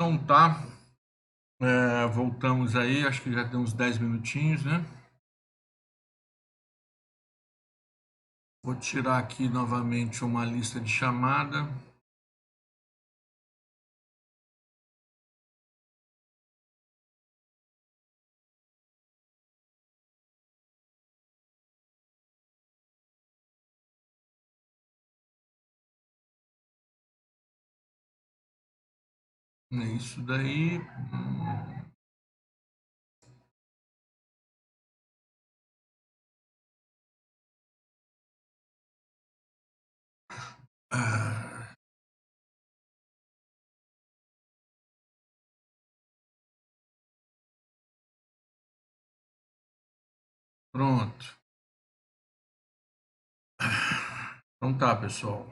Então tá, voltamos aí, acho que já tem uns 10 minutinhos, né? Vou tirar aqui novamente uma lista de chamada. É isso daí. Ah, pronto. Então tá, pessoal.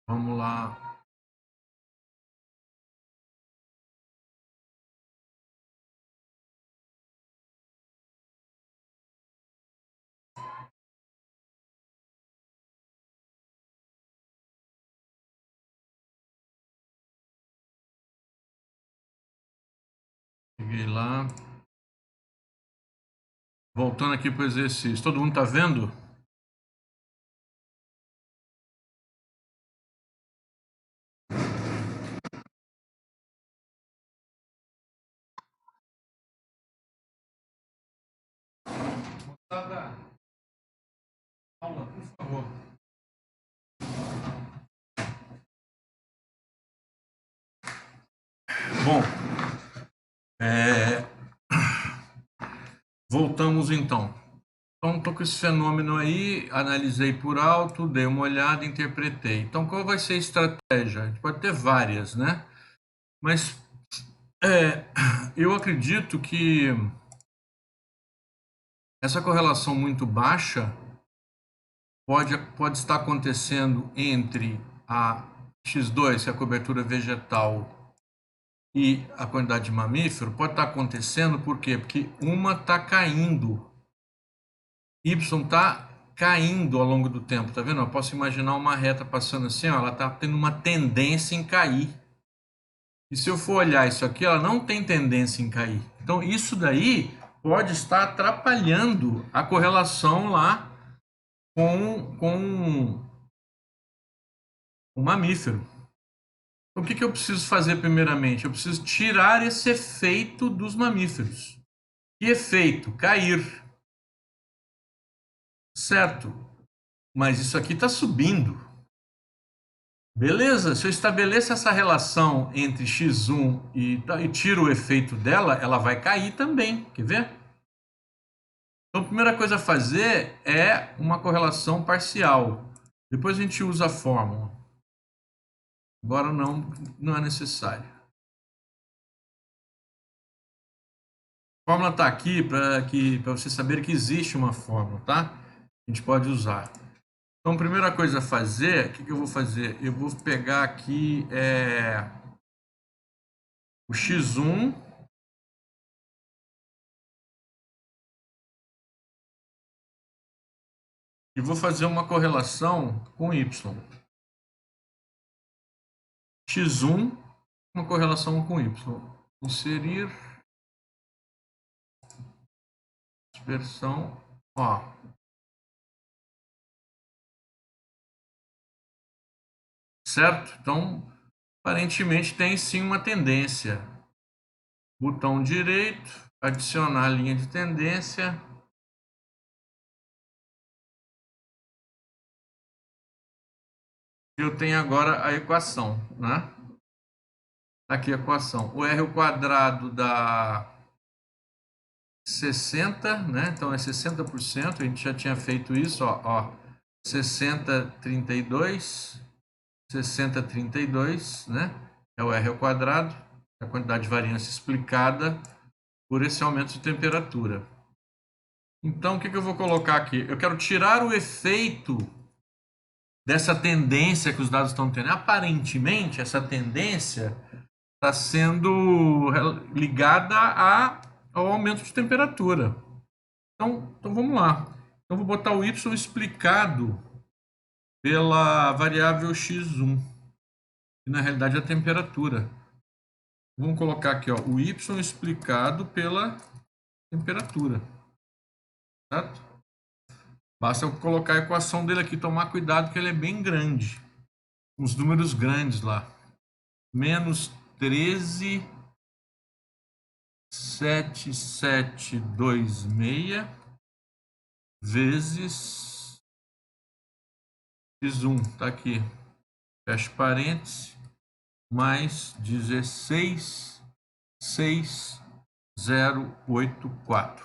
Vamos lá. Cheguei lá. Voltando aqui para o exercício. Todo mundo tá vendo? Moçada, aula, por favor. Bom, voltamos então. Então, estou com esse fenômeno aí, analisei por alto, dei uma olhada, interpretei. Então, qual vai ser a estratégia? A gente pode ter várias, né? Mas eu acredito que essa correlação muito baixa pode estar acontecendo entre a X2, que é a cobertura vegetal, e a quantidade de mamífero, pode estar acontecendo por quê? Porque uma está caindo, Y está caindo ao longo do tempo, tá vendo? Eu posso imaginar uma reta passando assim, ó, ela está tendo uma tendência em cair. E se eu for olhar isso aqui, ela não tem tendência em cair. Então, isso daí pode estar atrapalhando a correlação lá com o mamífero. Então, o que eu preciso fazer primeiramente? Eu preciso tirar esse efeito dos mamíferos. Que efeito? Cair. Certo. Mas isso aqui está subindo. Beleza, se eu estabeleço essa relação entre x1 e tiro o efeito dela, ela vai cair também. Quer ver? Então, a primeira coisa a fazer é uma correlação parcial. Depois a gente usa a fórmula. Agora não é necessário. A fórmula está aqui para você saber que existe uma fórmula, tá? A gente pode usar. Então, a primeira coisa a fazer, o que eu vou fazer? Eu vou pegar aqui o x1 e vou fazer uma correlação com y. x1, uma correlação com y. Inserir dispersão, ó. Certo? Então, aparentemente tem sim uma tendência. Botão direito, adicionar linha de tendência. Eu tenho agora a equação, né? Aqui a equação. O r ao quadrado dá 60, né? Então é 60%. A gente já tinha feito isso, ó. 60, 32, 60, 32, né? É o r ao quadrado, a quantidade de variância explicada por esse aumento de temperatura. Então, o que eu vou colocar aqui? Eu quero tirar o efeito dessa tendência que os dados estão tendo. Aparentemente, essa tendência está sendo ligada ao aumento de temperatura. Então vamos lá. Eu vou botar o y explicado pela variável x1. e na realidade a temperatura. Vamos colocar aqui, ó, o y explicado pela temperatura, certo? Basta eu colocar a equação dele aqui, tomar cuidado que ele é bem grande, uns números grandes lá. Menos 13,7726 vezes x1, tá aqui, fecha parênteses, mais 16,6084.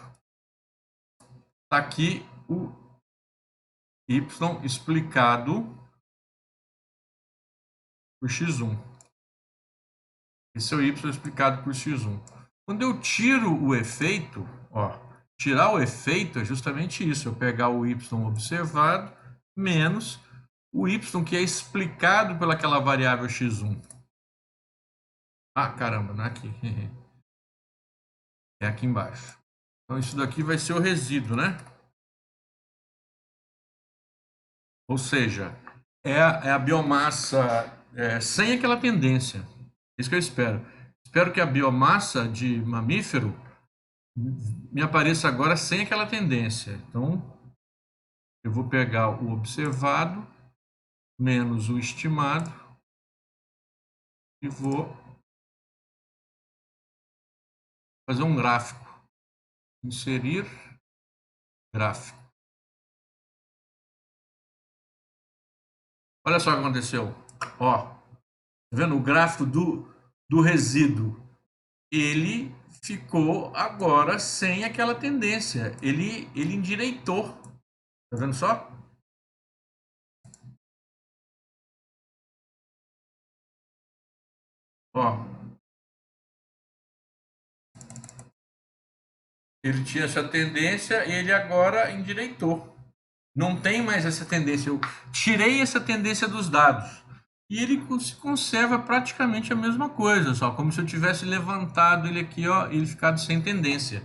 Tá aqui o y explicado por x1. Esse é o y explicado por x1. Quando eu tiro o efeito, ó, tirar o efeito é justamente isso, eu pegar o y observado menos o y que é explicado pelaquela variável x1. Ah, caramba, não é aqui. É aqui embaixo. Então isso daqui vai ser o resíduo, né? Ou seja, é a biomassa sem aquela tendência. Isso que eu espero. Espero que a biomassa de mamífero me apareça agora sem aquela tendência. Então, eu vou pegar o observado menos o estimado e vou fazer um gráfico. Inserir gráfico. Olha só o que aconteceu. Ó, tá vendo? O gráfico do resíduo, ele ficou agora sem aquela tendência. Ele endireitou. Tá vendo só? Ó, ele tinha essa tendência e ele agora endireitou. Não tem mais essa tendência. Eu tirei essa tendência dos dados. E ele se conserva praticamente a mesma coisa, só como se eu tivesse levantado ele aqui, ó, e ele ficado sem tendência.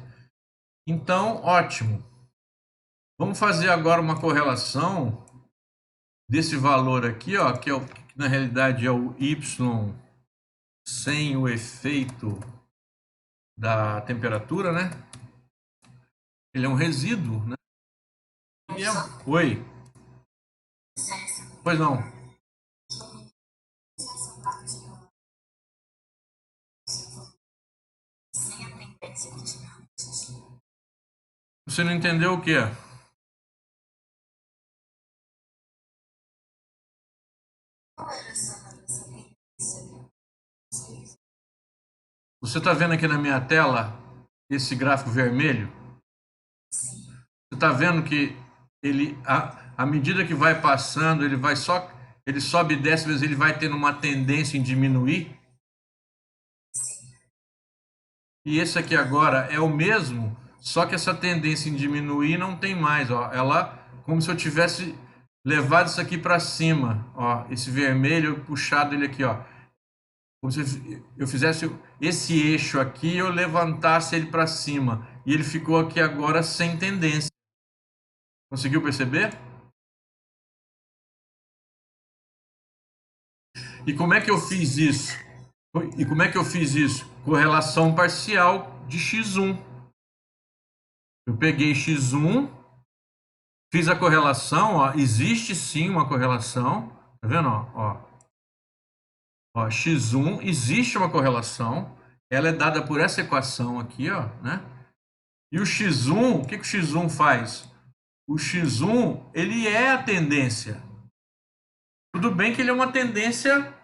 Então, ótimo. Vamos fazer agora uma correlação desse valor aqui, ó, que na realidade é o y sem o efeito da temperatura, né? Ele é um resíduo, né? Oi. Pois não. Você não entendeu o quê? Você está vendo aqui na minha tela esse gráfico vermelho? Você está vendo que ele, à medida que vai passando, ele sobe e desce, mas ele vai tendo uma tendência em diminuir? E esse aqui agora é o mesmo, só que essa tendência em diminuir não tem mais, ó. Ela, como se eu tivesse levado isso aqui para cima, ó. Esse vermelho, puxado ele aqui, ó. Como se eu fizesse esse eixo aqui e eu levantasse ele para cima. E ele ficou aqui agora sem tendência. Conseguiu perceber? E como é que eu fiz isso? Correlação parcial de x1. Eu peguei x1, fiz a correlação, ó, existe sim uma correlação, tá vendo? Ó, x1, existe uma correlação, ela é dada por essa equação aqui, ó, né? E o x1, o que o x1 faz? O x1, ele é a tendência. Tudo bem que ele é uma tendência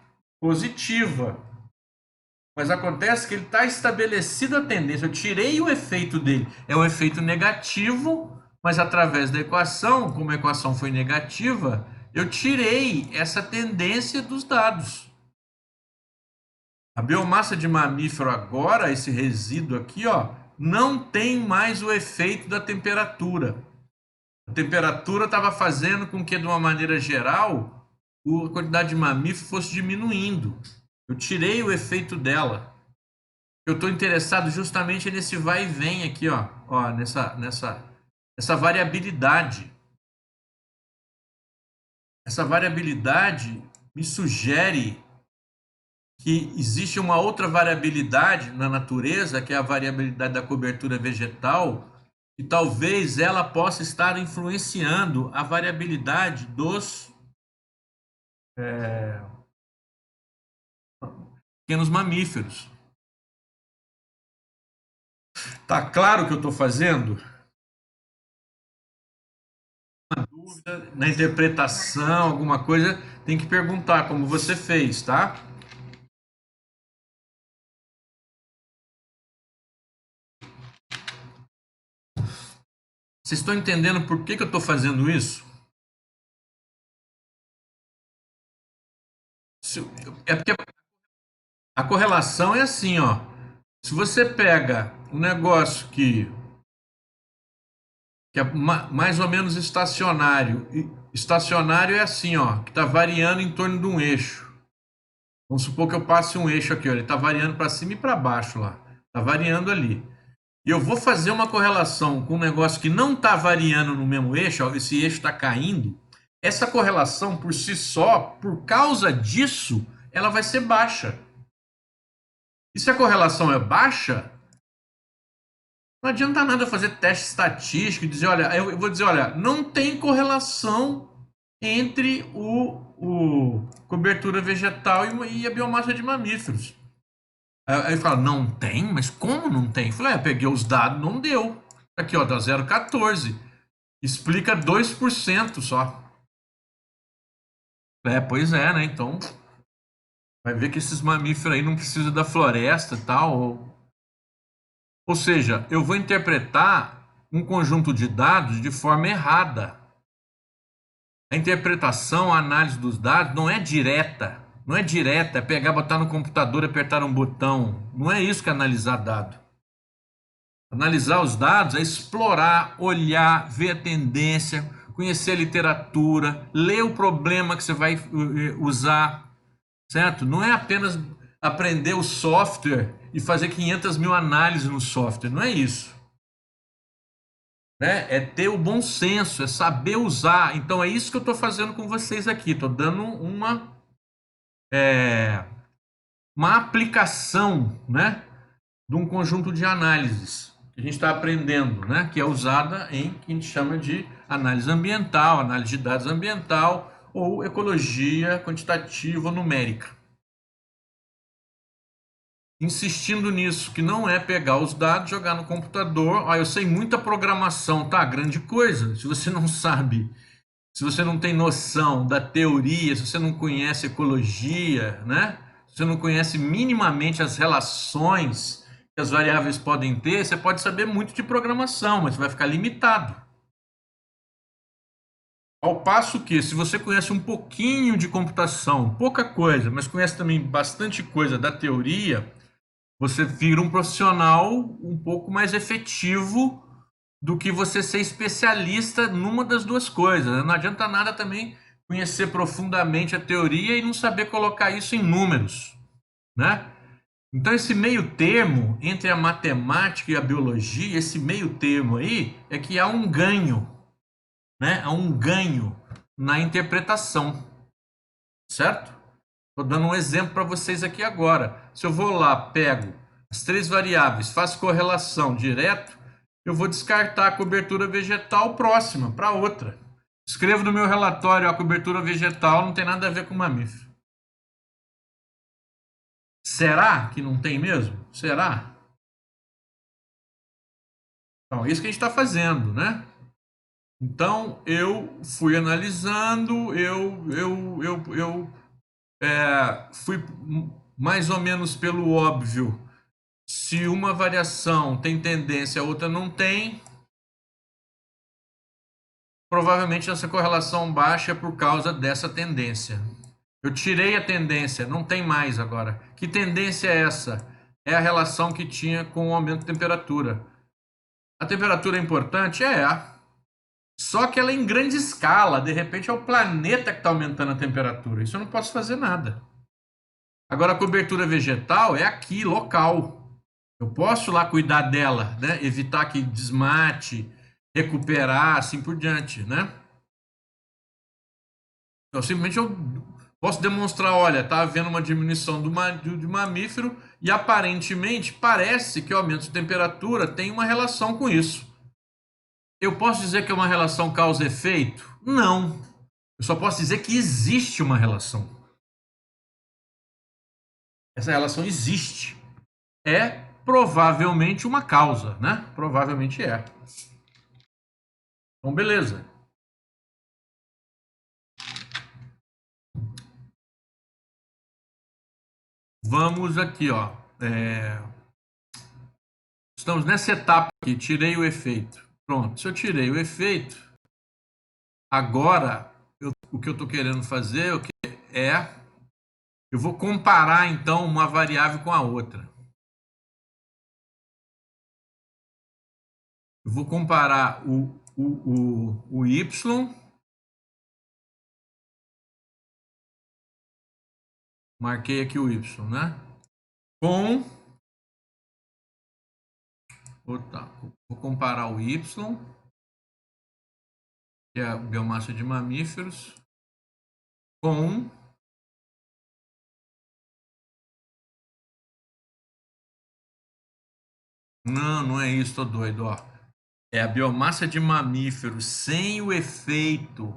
positiva, mas acontece que ele está estabelecida a tendência. Eu tirei o efeito dele. É um efeito negativo, mas através da equação, como a equação foi negativa, eu tirei essa tendência dos dados. A biomassa de mamífero agora, esse resíduo aqui, ó, não tem mais o efeito da temperatura. A temperatura estava fazendo com que, de uma maneira geral, a quantidade de mamífero fosse diminuindo. Eu tirei o efeito dela. Eu estou interessado justamente nesse vai e vem aqui, ó, nessa variabilidade. Essa variabilidade me sugere que existe uma outra variabilidade na natureza, que é a variabilidade da cobertura vegetal, e talvez ela possa estar influenciando a variabilidade dos pequenos mamíferos. Tá claro o que eu estou fazendo? Dúvida na interpretação, alguma coisa, tem que perguntar, como você fez, tá? Vocês estão entendendo por que eu estou fazendo isso? É porque a correlação é assim, ó. Se você pega um negócio que é mais ou menos estacionário, e estacionário é assim, ó, que está variando em torno de um eixo. Vamos supor que eu passe um eixo aqui, ó, ele está variando para cima e para baixo lá. Está variando ali. E eu vou fazer uma correlação com um negócio que não está variando no mesmo eixo, ó, esse eixo está caindo. Essa correlação por si só, por causa disso, ela vai ser baixa. E se a correlação é baixa, não adianta nada fazer teste estatístico e dizer, olha, eu vou dizer, olha, não tem correlação entre o cobertura vegetal e a biomassa de mamíferos. Aí fala, não tem? Mas como não tem? Eu falei, peguei os dados, não deu. Aqui, ó, dá 0,14. Explica 2% só. Pois é, né? Então, vai ver que esses mamíferos aí não precisam da floresta e tal. Ou seja, eu vou interpretar um conjunto de dados de forma errada. A interpretação, a análise dos dados não é direta. Não é direta, é pegar, botar no computador e apertar um botão. Não é isso que é analisar dado. Analisar os dados é explorar, olhar, ver a tendência, conhecer a literatura, ler o problema que você vai usar, certo? Não é apenas aprender o software e fazer 500 mil análises no software, não é isso. Né? É ter o bom senso, é saber usar. Então é isso que eu estou fazendo com vocês aqui. Estou dando uma aplicação, né, de um conjunto de análises que a gente está aprendendo, né, que é usada em que a gente chama de análise ambiental, análise de dados ambiental ou ecologia quantitativa ou numérica. Insistindo nisso, que não é pegar os dados, jogar no computador. Eu sei muita programação, tá? Grande coisa. Se você não sabe, se você não tem noção da teoria, se você não conhece ecologia, né? Se você não conhece minimamente as relações que as variáveis podem ter, você pode saber muito de programação, mas você vai ficar limitado. Ao passo que, se você conhece um pouquinho de computação, pouca coisa, mas conhece também bastante coisa da teoria, você vira um profissional um pouco mais efetivo do que você ser especialista numa das duas coisas. Não adianta nada também conhecer profundamente a teoria e não saber colocar isso em números, né? Então esse meio termo entre a matemática e a biologia, esse meio termo aí é que há um ganho, né? Há um ganho na interpretação, certo? Estou dando um exemplo para vocês aqui agora. Se eu vou lá, pego as três variáveis, faço correlação direto, eu vou descartar a cobertura vegetal próxima para outra. Escrevo no meu relatório, a cobertura vegetal não tem nada a ver com mamífero. Será que não tem mesmo? Será? Então, é isso que a gente está fazendo, né? Então, eu fui analisando, fui mais ou menos pelo óbvio. Se uma variação tem tendência, a outra não tem, provavelmente essa correlação baixa é por causa dessa tendência. Eu tirei a tendência, não tem mais agora. Que tendência é essa? É a relação que tinha com o aumento de temperatura. A temperatura é importante? É. Só que ela é em grande escala. De repente é o planeta que está aumentando a temperatura. Isso eu não posso fazer nada. Agora a cobertura vegetal é aqui, local. Eu posso lá cuidar dela, né? Evitar que desmate, recuperar, assim por diante, né? Então, simplesmente eu Posso demonstrar, olha, está havendo uma diminuição de mamífero e aparentemente parece que o aumento de temperatura tem uma relação com isso. Eu posso dizer que é uma relação causa-efeito? Não. Eu só posso dizer que existe uma relação. Essa relação existe. É provavelmente uma causa, né? Provavelmente é. Então, beleza. Vamos aqui, ó. Estamos nessa etapa aqui. Tirei o efeito. Pronto. Se eu tirei o efeito, agora o que eu estou querendo fazer eu vou comparar então uma variável com a outra. Eu vou comparar o y, marquei aqui o y, né? Com, vou comparar o y, que é a biomassa de mamíferos, com não é isso, tô doido, ó. É a biomassa de mamíferos sem o efeito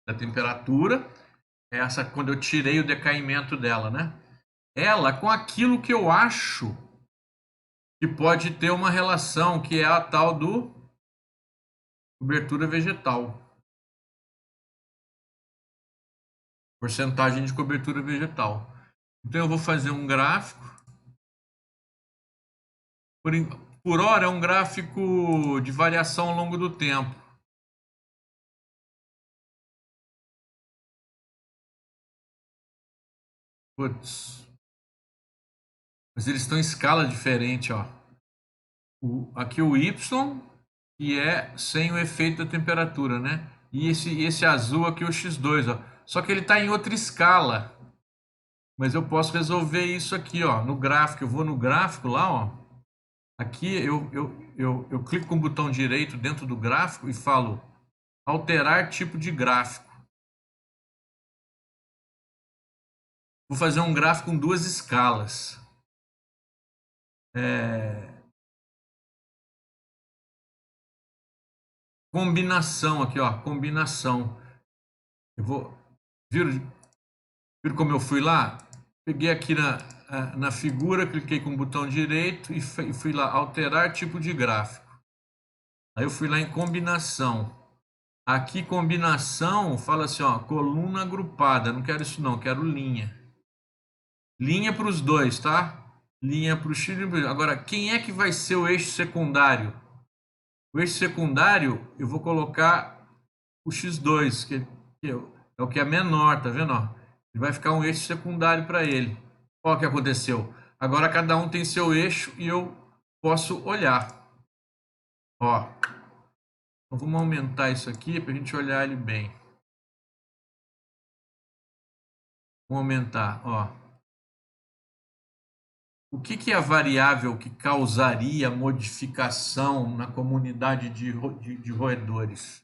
da temperatura, essa quando eu tirei o decaimento dela, né? Ela com aquilo que eu acho que pode ter uma relação, que é a tal do cobertura vegetal. Porcentagem de cobertura vegetal. Então eu vou fazer um gráfico. Por hora é um gráfico de variação ao longo do tempo. Putz. Mas eles estão em escala diferente, ó. Aqui o Y, que é sem o efeito da temperatura, né? E esse azul aqui, o X2, ó. Só que ele está em outra escala. Mas eu posso resolver isso aqui, ó, no gráfico. Eu vou no gráfico lá, ó. Aqui eu clico com o botão direito dentro do gráfico e falo alterar tipo de gráfico. Vou fazer um gráfico com duas escalas. Combinação aqui, ó, combinação. Eu vou vir como eu fui lá? Peguei aqui na figura, cliquei com o botão direito e fui lá alterar tipo de gráfico. Aí eu fui lá em combinação. Aqui combinação fala assim, ó, coluna agrupada. Não quero isso não, quero linha. Linha para os dois, tá? Linha para o X. Agora, quem é que vai ser o eixo secundário? O eixo secundário, eu vou colocar o X2, que é o que é menor, tá vendo? Ó? Ele vai ficar um eixo secundário para ele. Olha o que aconteceu. Agora cada um tem seu eixo e eu posso olhar. Ó. Então vamos aumentar isso aqui para a gente olhar ele bem. Vamos aumentar, ó. O que é a variável que causaria modificação na comunidade de roedores,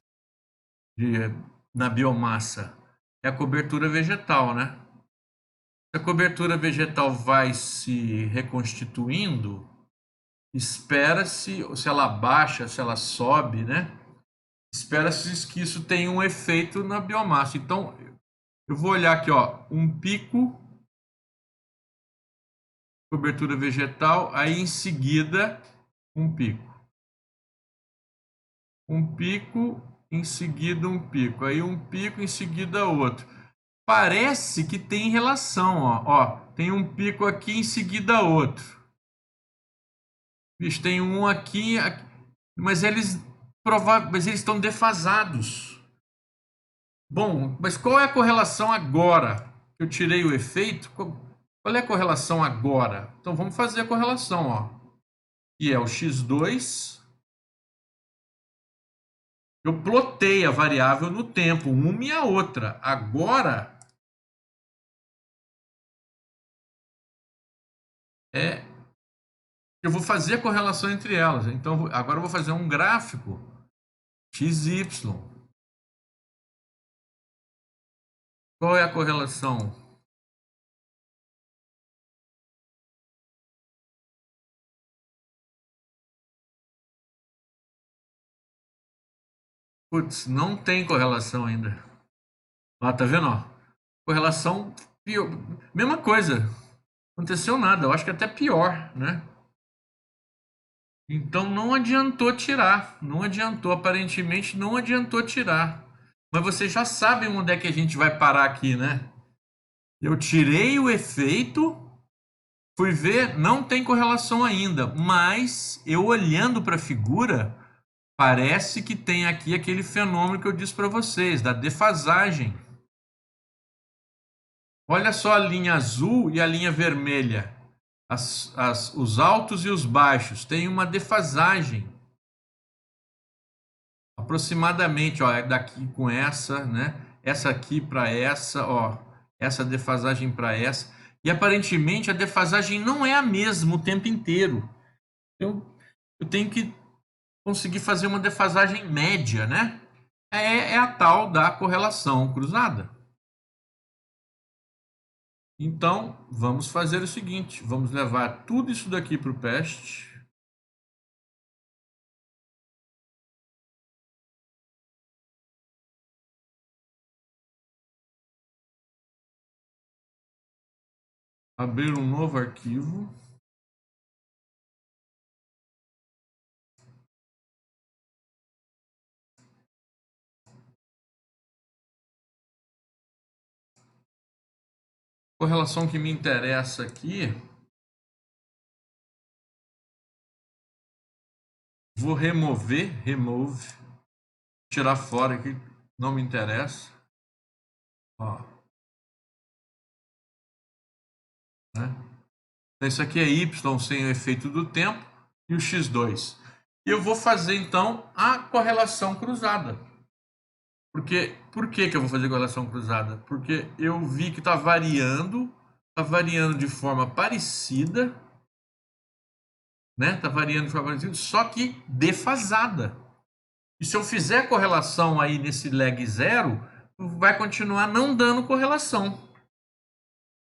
na biomassa? É a cobertura vegetal, né? Se a cobertura vegetal vai se reconstituindo, espera-se, se ela baixa, se ela sobe, né? Espera-se que isso tenha um efeito na biomassa. Então, eu vou olhar aqui, ó, um pico, cobertura vegetal, aí em seguida um pico. Um pico, em seguida um pico. Aí um pico, em seguida outro. Parece que tem relação, ó. Tem um pico aqui, em seguida outro. Bicho, tem um aqui, mas eles estão defasados. Bom, mas qual é a correlação agora? Eu tirei o efeito. Qual é a correlação agora? Então vamos fazer a correlação, ó. Que é o x2. Eu plotei a variável no tempo, uma e a outra. Agora eu vou fazer a correlação entre elas. Então agora eu vou fazer um gráfico XY. Qual é a correlação? Putz, não tem correlação ainda. Ó, tá vendo? Ó? Correlação pior. Mesma coisa. Não aconteceu nada. Eu acho que até pior, né? Então não adiantou tirar. Não adiantou. Aparentemente não adiantou tirar. Mas vocês já sabem onde é que a gente vai parar aqui, né? Eu tirei o efeito, fui ver, não tem correlação ainda. Mas eu olhando para a figura, parece que tem aqui aquele fenômeno que eu disse para vocês, da defasagem. Olha só a linha azul e a linha vermelha. Os altos e os baixos têm uma defasagem. Aproximadamente, ó, é daqui com essa, né? Essa aqui para essa, ó, essa defasagem para essa. E aparentemente a defasagem não é a mesma o tempo inteiro. Eu tenho que conseguir fazer uma defasagem média, né? É a tal da correlação cruzada. Então, vamos fazer o seguinte: vamos levar tudo isso daqui para o PEST. Abrir um novo arquivo. Correlação que me interessa aqui, vou remove, tirar fora aqui, não me interessa. Ó, né? Então, isso aqui é y sem o efeito do tempo e o x2. E eu vou fazer então a correlação cruzada. Por que eu vou fazer correlação cruzada? Porque eu vi que está variando de forma parecida, né? Está variando de forma parecida, só que defasada. E se eu fizer correlação aí nesse lag zero, vai continuar não dando correlação.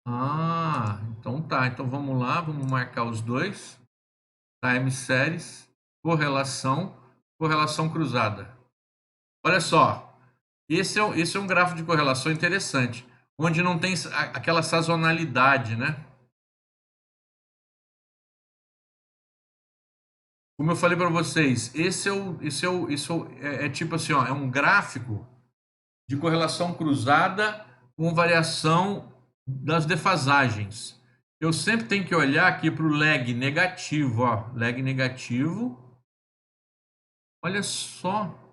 Ah, então tá. Então vamos lá, vamos marcar os dois. Time series, correlação, correlação cruzada. Olha só, esse é um gráfico de correlação interessante, onde não tem aquela sazonalidade, né? Como eu falei para vocês, é tipo assim, ó, é um gráfico de correlação cruzada com variação das defasagens. Eu sempre tenho que olhar aqui para o lag negativo, ó, lag negativo. Olha só,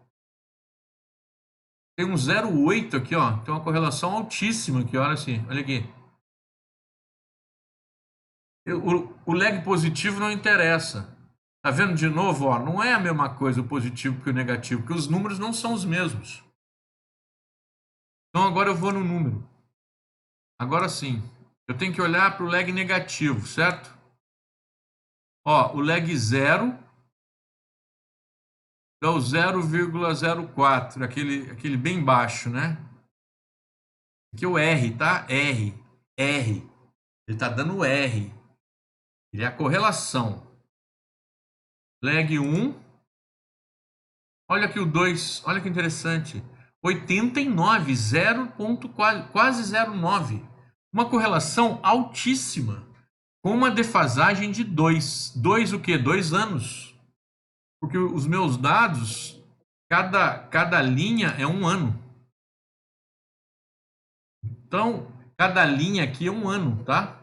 tem um 0,8 aqui, ó, tem uma correlação altíssima aqui, olha assim, olha aqui. O lag positivo não interessa. Tá vendo de novo, ó, não é a mesma coisa o positivo que o negativo, porque os números não são os mesmos. Então agora eu vou no número. Agora sim, eu tenho que olhar para o lag negativo, certo? Ó, o lag zero dá o 0,04, aquele bem baixo, né? Aqui é o R, tá? R. Ele está dando R. Ele é a correlação. Lag 1. Olha aqui o 2. Olha que interessante. 89, 0. Quase 0,9. Uma correlação altíssima. Com uma defasagem de 2. 2 o quê? 2 anos. Porque os meus dados, cada linha é um ano. Então, cada linha aqui é um ano, tá?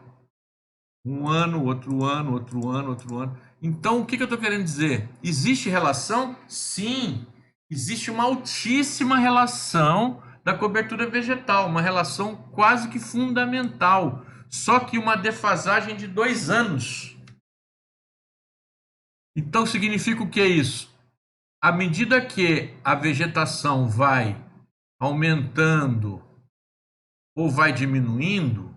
Um ano, outro ano, outro ano, outro ano. Então, o que eu estou querendo dizer? Existe relação? Sim, existe uma altíssima relação da cobertura vegetal, uma relação quase que fundamental. Só que uma defasagem de 2 anos. Então, significa o que é isso? À medida que a vegetação vai aumentando ou vai diminuindo,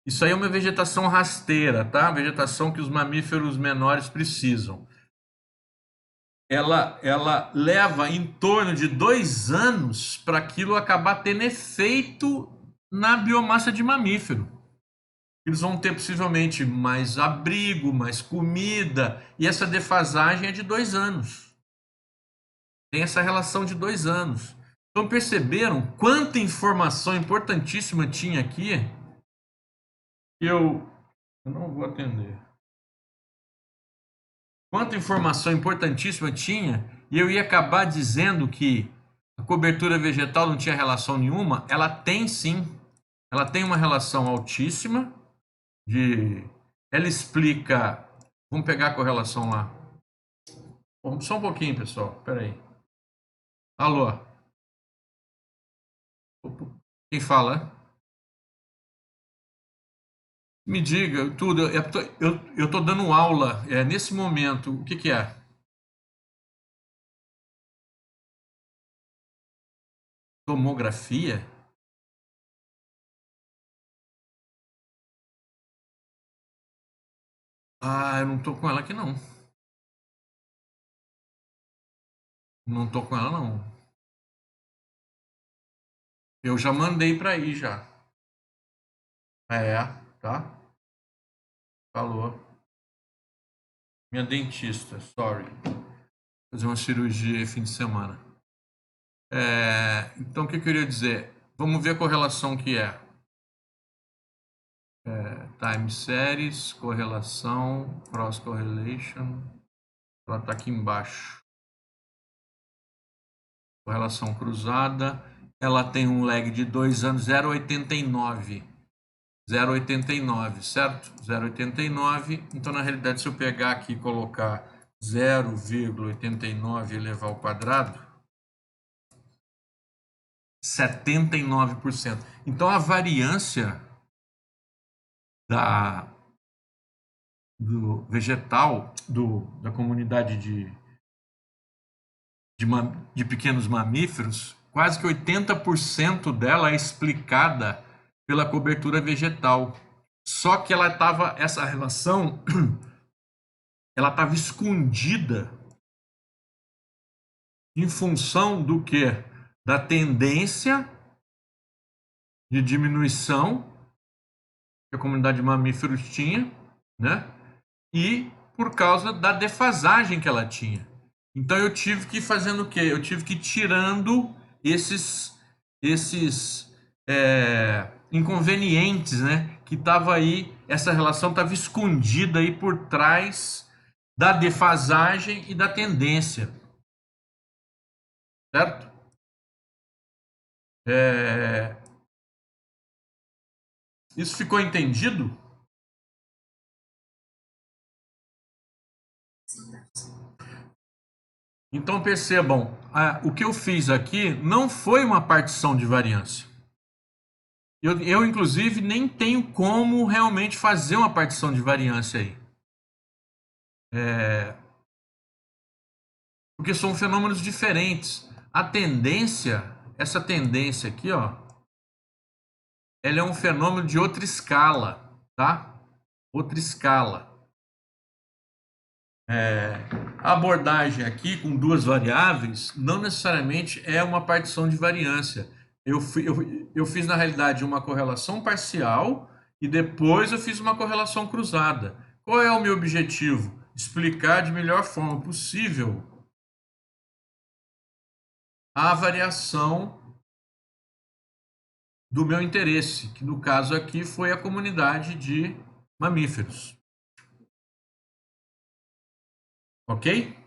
isso aí é uma vegetação rasteira, tá? Vegetação que os mamíferos menores precisam. ela leva em torno de 2 anos para aquilo acabar tendo efeito na biomassa de mamífero. Eles vão ter possivelmente mais abrigo, mais comida, e essa defasagem é de 2 anos. Tem essa relação de 2 anos. Então perceberam quanta informação importantíssima tinha aqui? Eu não vou atender. Quanta informação importantíssima tinha, e eu ia acabar dizendo que a cobertura vegetal não tinha relação nenhuma. Ela tem sim. Ela tem uma relação altíssima de. Ela explica. Vamos pegar a correlação lá. Só um pouquinho, pessoal. Espera aí. Alô? Quem fala? Me diga tudo. Eu tô dando aula nesse momento. O que que é? Tomografia? Ah, eu não tô com ela aqui não. Não tô com ela não. Eu já mandei para aí já. É, tá? Falou. Minha dentista, sorry. Fazer uma cirurgia fim de semana. Então, o que eu queria dizer? Vamos ver a correlação que é. Time series, correlação, cross correlation. Ela está aqui embaixo. Correlação cruzada. Ela tem um lag de 2 anos, 0,89. 0,89, certo? 0,89. Então, na realidade, se eu pegar aqui e colocar 0,89 elevar ao quadrado, 79%. Então, a variância do vegetal, da comunidade de pequenos mamíferos, quase que 80% dela é explicada pela cobertura vegetal. Só que essa relação, ela estava escondida em função do quê? Da tendência de diminuição que a comunidade de mamíferos tinha, né? E por causa da defasagem que ela tinha. Então eu tive que ir fazendo o quê? Eu tive que ir tirando esses inconvenientes, né? Que estava aí, essa relação estava escondida aí por trás da defasagem e da tendência, certo? Isso ficou entendido? Então percebam, o que eu fiz aqui não foi uma partição de variância. Eu, inclusive, nem tenho como realmente fazer uma partição de variância aí. Porque são fenômenos diferentes. A tendência, essa tendência aqui, ó, ela é um fenômeno de outra escala, tá? Outra escala. A abordagem aqui com 2 variáveis não necessariamente é uma partição de variância. Eu fiz, na realidade, uma correlação parcial e depois eu fiz uma correlação cruzada. Qual é o meu objetivo? Explicar de melhor forma possível a variação do meu interesse, que no caso aqui foi a comunidade de mamíferos. Ok?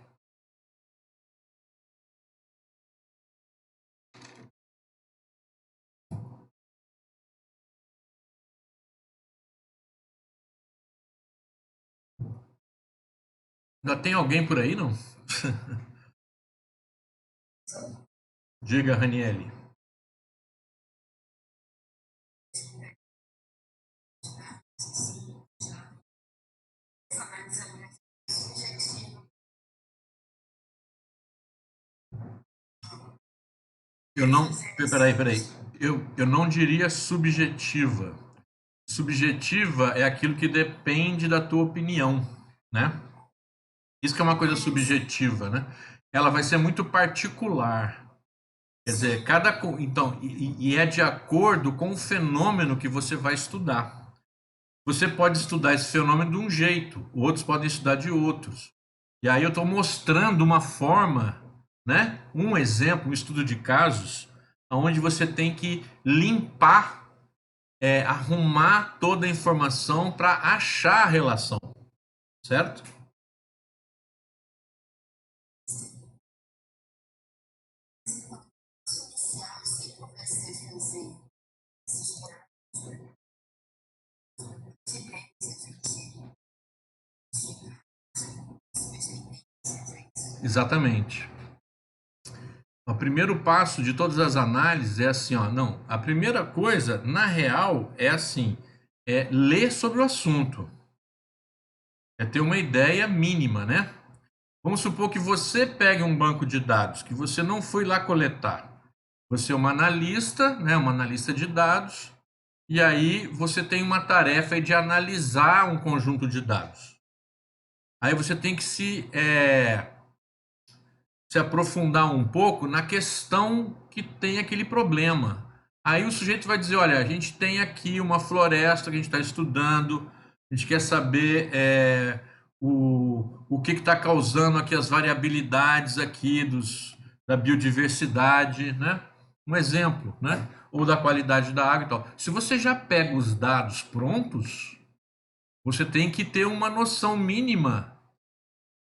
Ainda tem alguém por aí, não? Diga, Raniele. Eu não. Peraí. Eu não diria subjetiva. Subjetiva é aquilo que depende da tua opinião, né? Isso que é uma coisa subjetiva, né? ela vai ser muito particular. Quer dizer, então, e é de acordo com o fenômeno que você vai estudar. Você pode estudar esse fenômeno de um jeito, outros podem estudar de outros. E aí eu estou mostrando uma forma, né? Um exemplo, um estudo de casos, onde você tem que limpar, arrumar toda a informação para achar a relação, certo? Exatamente. O primeiro passo de todas as análises é assim, ó, não, a primeira coisa, na real, é assim, é ler sobre o assunto, é ter uma ideia mínima, né? Vamos supor que você pegue um banco de dados que você não foi lá coletar. Você é uma analista, né, uma analista de dados, e aí você tem uma tarefa de analisar um conjunto de dados. Aí você tem que se aprofundar um pouco na questão que tem aquele problema. Aí o sujeito vai dizer, olha, a gente tem aqui uma floresta que a gente está estudando, a gente quer saber o que está causando aqui as variabilidades aqui da biodiversidade, né? Um exemplo, né? Ou da qualidade da água e tal. Se você já pega os dados prontos, você tem que ter uma noção mínima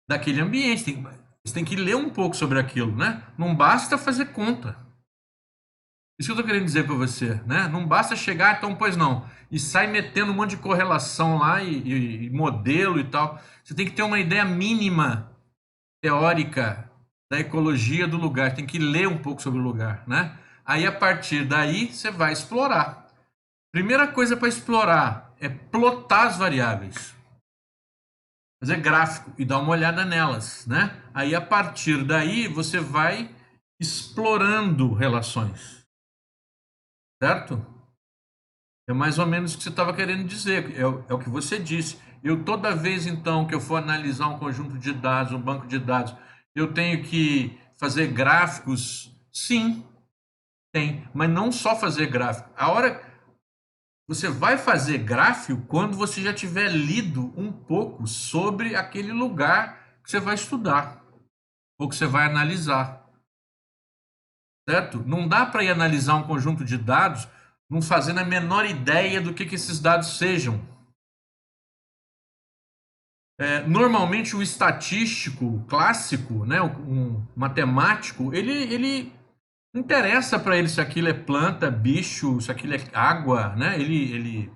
daquele ambiente. Você tem que ler um pouco sobre aquilo, né? Não basta fazer conta. Isso que eu estou querendo dizer para você, né? Não basta chegar, então, pois não, e sai metendo um monte de correlação lá e modelo e tal. Você tem que ter uma ideia mínima teórica da ecologia do lugar. Tem que ler um pouco sobre o lugar, né? Aí, a partir daí, você vai explorar. Primeira coisa para explorar é plotar as variáveis. Fazer gráfico e dar uma olhada nelas, né? Aí a partir daí você vai explorando relações, certo? É mais ou menos o que você estava querendo dizer, é o que você disse. Eu toda vez então que eu for analisar um conjunto de dados, um banco de dados, eu tenho que fazer gráficos? Sim, tem, mas não só fazer gráfico. A hora você vai fazer gráfico quando você já tiver lido um pouco sobre aquele lugar que você vai estudar ou que você vai analisar, certo? Não dá para ir analisar um conjunto de dados não fazendo a menor ideia do que esses dados sejam. Normalmente o estatístico clássico, né, um matemático, ele não interessa para ele se aquilo é planta, bicho, se aquilo é água, né? Ele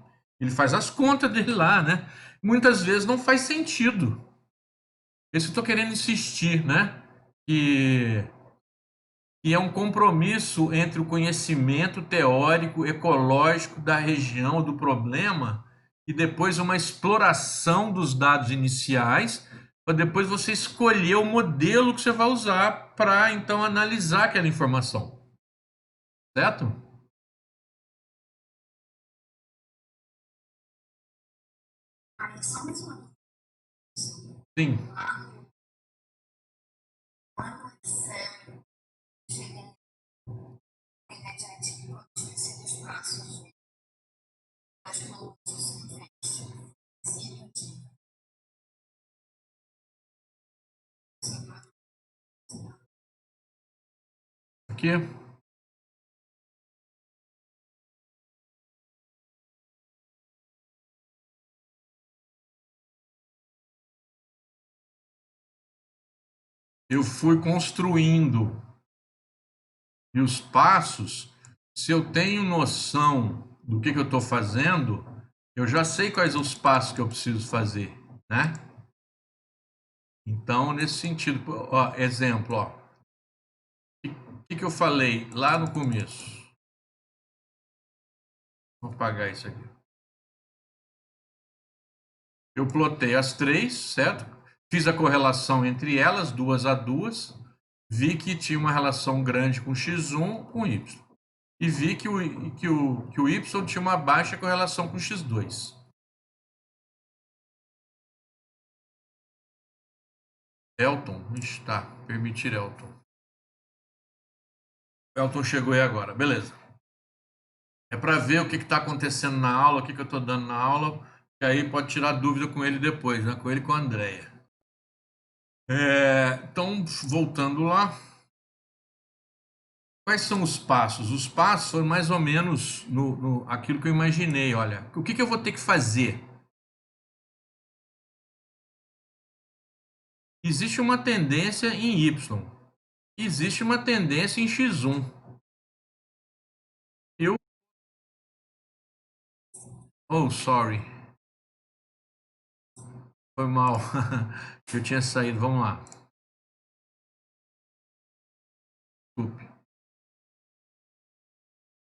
faz as contas dele lá, né? Muitas vezes não faz sentido. Isso que eu estou querendo insistir, né? Que que é um compromisso entre o conhecimento teórico, ecológico da região, do problema, e depois uma exploração dos dados iniciais, para depois você escolher o modelo que você vai usar para então analisar aquela informação. Certo? Sim. Aqui. Eu fui construindo. E os passos, se eu tenho noção do que eu estou fazendo, eu já sei quais são os passos que eu preciso fazer, né? Então, nesse sentido, ó, exemplo, ó, que eu falei lá no começo? Vou apagar isso aqui. Eu plotei as três, certo? Fiz a correlação entre elas, 2 a 2. Vi que tinha uma relação grande com x1 com y. E vi que o y tinha uma baixa correlação com x2. Elton, está. Permitir Elton. Elton chegou aí agora, beleza. É para ver o que está acontecendo na aula, o que eu estou dando na aula, e aí pode tirar dúvida com ele depois, né? Com ele e com a Andrea. Então, voltando lá, quais são os passos? Os passos foram mais ou menos aquilo que eu imaginei. Olha, o que eu vou ter que fazer? Existe uma tendência em Y, existe uma tendência em X1. Eu, oh, sorry, foi mal, eu tinha saído, vamos lá, desculpe.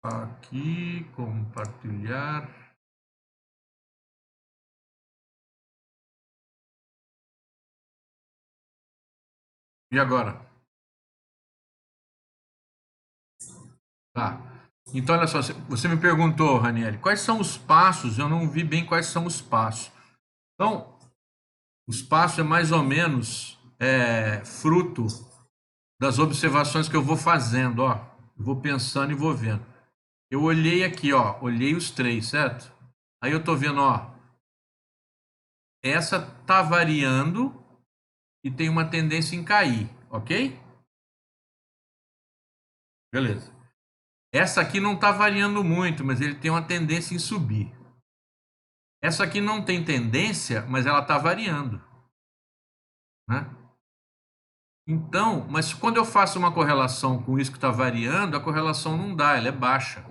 Aqui, compartilhar. E agora? Tá. Então, olha só, você me perguntou, Ranieri, quais são os passos? Eu não vi bem quais são os passos. Então, os passos é mais ou menos fruto das observações que eu vou fazendo, ó. Eu vou pensando e vou vendo. Eu olhei aqui, ó, olhei os três, certo? Aí eu tô vendo, ó, essa tá variando e tem uma tendência em cair, ok? Beleza. Essa aqui não tá variando muito, mas ele tem uma tendência em subir. Essa aqui não tem tendência, mas ela tá variando, né? Então, mas quando eu faço uma correlação com isso que está variando, a correlação não dá, ela é baixa.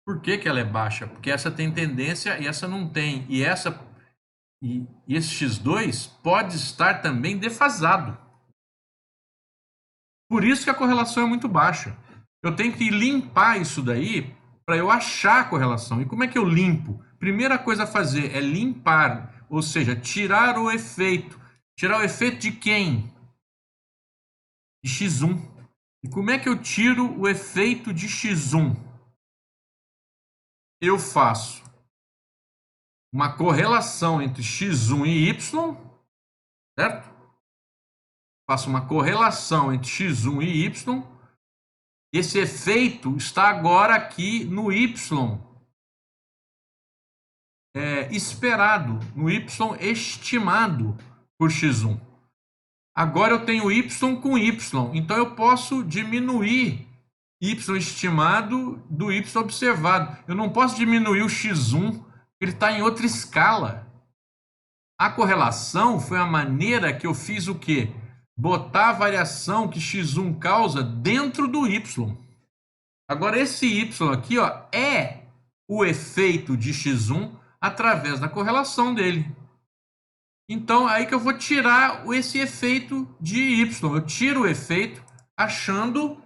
Por que que ela é baixa? Porque essa tem tendência e essa não tem. E esse X2 pode estar também defasado. Por isso que a correlação é muito baixa. Eu tenho que limpar isso daí para eu achar a correlação. E como é que eu limpo? Primeira coisa a fazer é limpar, ou seja, tirar o efeito. Tirar o efeito de quem? De X1. E como é que eu tiro o efeito de X1? Eu faço uma correlação entre X1 e Y, certo? Faço uma correlação entre X1 e Y. Esse efeito está agora aqui no Y esperado, no Y estimado por X1. Agora eu tenho Y com Y, então eu posso diminuir Y estimado do Y observado. Eu não posso diminuir o X1, ele está em outra escala. A correlação foi a maneira que eu fiz o quê? Botar a variação que X1 causa dentro do Y. Agora, esse Y aqui, ó, é o efeito de X1 através da correlação dele. Então, aí que eu vou tirar esse efeito de Y. Eu tiro o efeito achando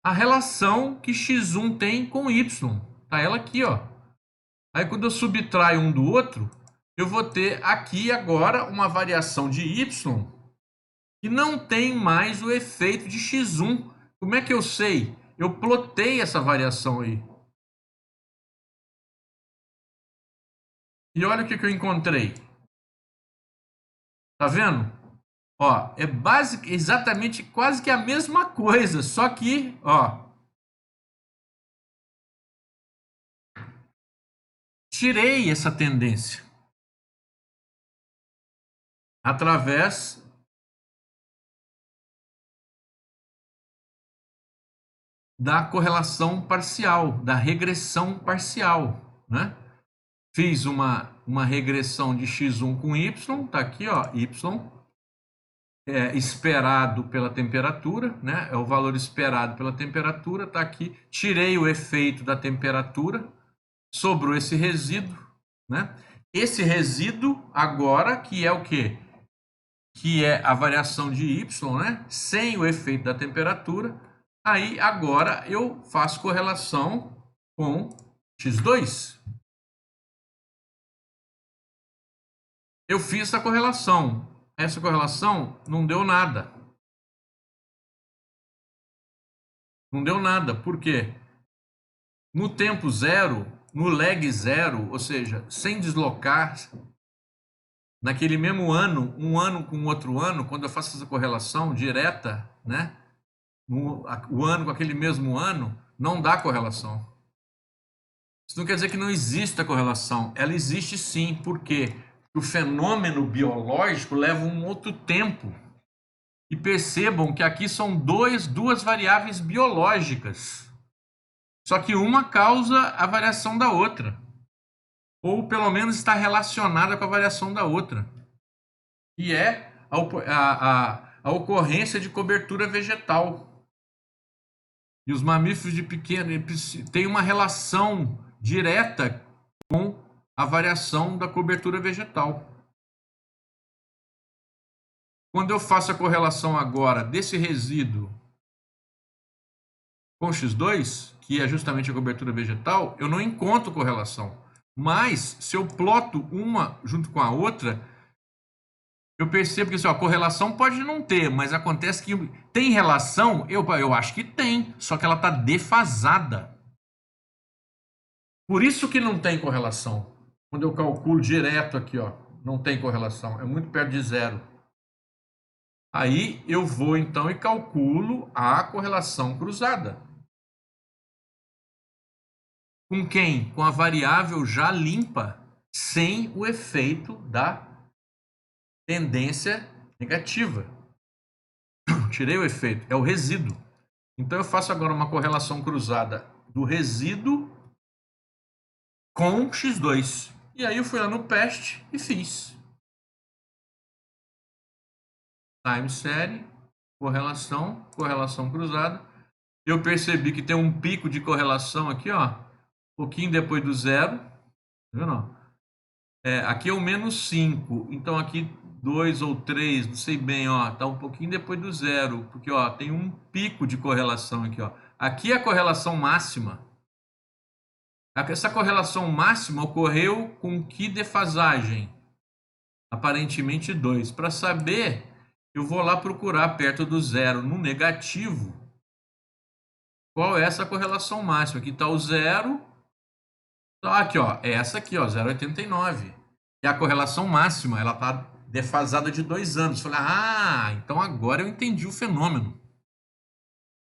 a relação que X1 tem com Y. Tá ela aqui, ó. Aí, quando eu subtraio um do outro, eu vou ter aqui agora uma variação de Y que não tem mais o efeito de X1. Como é que eu sei? Eu plotei essa variação aí. E olha o que eu encontrei. Tá vendo? Ó, é exatamente quase que a mesma coisa, só que, ó, tirei essa tendência através da correlação parcial, da regressão parcial, né? Fiz uma regressão de x1 com y, tá aqui, ó, y, esperado pela temperatura, né? É o valor esperado pela temperatura, tá aqui. Tirei o efeito da temperatura, sobrou esse resíduo, né? Esse resíduo agora, que é o quê? Que é a variação de y, né? Sem o efeito da temperatura. Aí agora eu faço correlação com x2. Eu fiz essa correlação. Essa correlação não deu nada. Não deu nada. Por quê? No tempo zero, no lag zero, ou seja, sem deslocar, naquele mesmo ano, um ano com outro ano, quando eu faço essa correlação direta, né? O ano com aquele mesmo ano, não dá correlação. Isso não quer dizer que não exista correlação. Ela existe sim, porque o fenômeno biológico leva um outro tempo. E percebam que aqui são duas variáveis biológicas. Só que uma causa a variação da outra. Ou pelo menos está relacionada com a variação da outra. E é a ocorrência de cobertura vegetal. E os mamíferos de pequeno têm uma relação direta com a variação da cobertura vegetal. Quando eu faço a correlação agora desse resíduo com X2, que é justamente a cobertura vegetal, eu não encontro correlação. Mas, se eu ploto uma junto com a outra, eu percebo que assim, ó, a correlação pode não ter, mas acontece que tem relação, eu acho que tem, só que ela está defasada. Por isso que não tem correlação. Quando eu calculo direto aqui, ó, não tem correlação, é muito perto de zero. Aí eu vou então e calculo a correlação cruzada. Com quem? Com a variável já limpa, sem o efeito da tendência negativa. Tirei o efeito, é o resíduo. Então eu faço agora uma correlação cruzada do resíduo com X2. E aí eu fui lá no PEST e fiz. Time série, correlação, correlação cruzada. Eu percebi que tem um pico de correlação aqui, ó, um pouquinho depois do zero. Tá vendo? Aqui é o menos 5, então aqui 2 ou 3, não sei bem, ó, tá um pouquinho depois do zero, porque ó, tem um pico de correlação aqui, ó. Aqui é a correlação máxima. Essa correlação máxima ocorreu com que defasagem? Aparentemente 2. Para saber, eu vou lá procurar perto do zero, no negativo, qual é essa correlação máxima. Aqui está o zero. Aqui, ó, é essa aqui, ó, 0,89. É a correlação máxima, ela está defasada de 2 anos. Falei, então agora eu entendi o fenômeno.